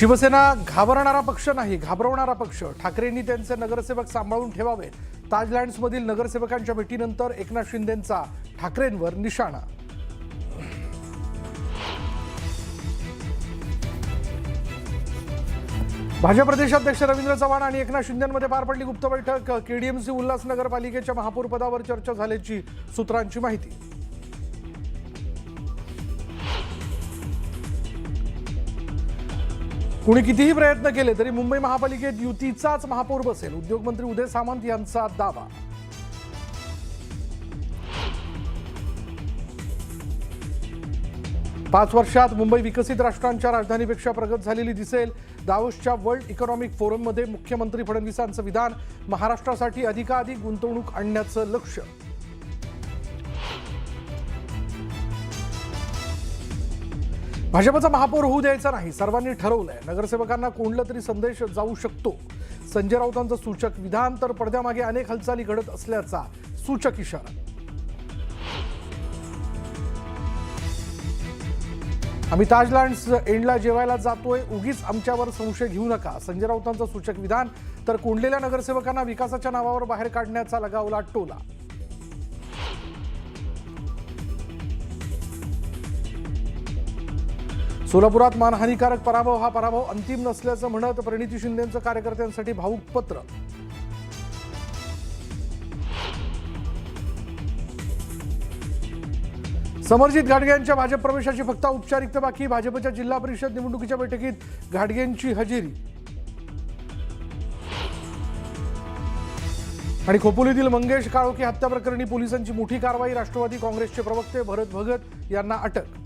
शिवसेना घाबरणारा पक्ष नाही, घाबरवणारा पक्ष. ठाकरेंनी त्यांचे नगरसेवक सांभाळून ठेवावे. ताजलँड्समधील नगरसेवकांच्या भेटीनंतर एकनाथ शिंदेंचा ठाकरेंवर निशाणा. भाजप प्रदेशाध्यक्ष रवींद्र चव्हाण आणि एकनाथ शिंदेंमध्ये पार पडली गुप्त बैठक. केडीएमसी उल्हासनगर पालिकेच्या महापौरपदावर चर्चा झाल्याची सूत्रांची माहिती. कुणी कितीही प्रयत्न केले तरी मुंबई महापालिकेत युतीचाच महापौर बसेल, उद्योगमंत्री उदय सामंत यांचा दावा. पाच वर्षात मुंबई विकसित राष्ट्रांच्या राजधानीपेक्षा प्रगत झालेली दिसेल. दावोसच्या वर्ल्ड इकॉनॉमिक फोरममध्ये मुख्यमंत्री फडणवीसांचं विधान. महाराष्ट्रासाठी अधिकाधिक गुंतवणूक आणण्याचं लक्ष्य. भाजपचा महापौर होऊ द्यायचा नाही, सर्वांनी ठरवलंय. नगरसेवकांना कोणला तरी संदेश जाऊ शकतो. संजय राऊतांचं सूचक विधान. तर पडद्यामागे अनेक हालचाली घडत असल्याचा सूचक इशारा. आम्ही ताजलँड्स एंडला जेवायला जातोय, उगीच आमच्यावर संशय घेऊ नका. संजय राऊतांचं सूचक विधान. तर कोंडलेल्या नगरसेवकांना विकासाच्या नावावर बाहेर काढण्याचा लगावला टोला. सोलापुरात मानहानीकारक पराभव. हा पराभव अंतिम नसल्याचं म्हणत प्रणिती शिंदेंचं कार्यकर्त्यांसाठी भावूक पत्र. समरजित घाटगे यांच्या भाजप प्रवेशाची फक्त औपचारिकता बाकी. भाजपच्या जिल्हा परिषद निवडणुकीच्या बैठकीत घाटगेंची हजेरी. आणि खोपोलीतील मंगेश काळोखे हत्या प्रकरणी पोलिसांची मोठी कारवाई. राष्ट्रवादी काँग्रेसचे प्रवक्ते भरत भगत यांना अटक.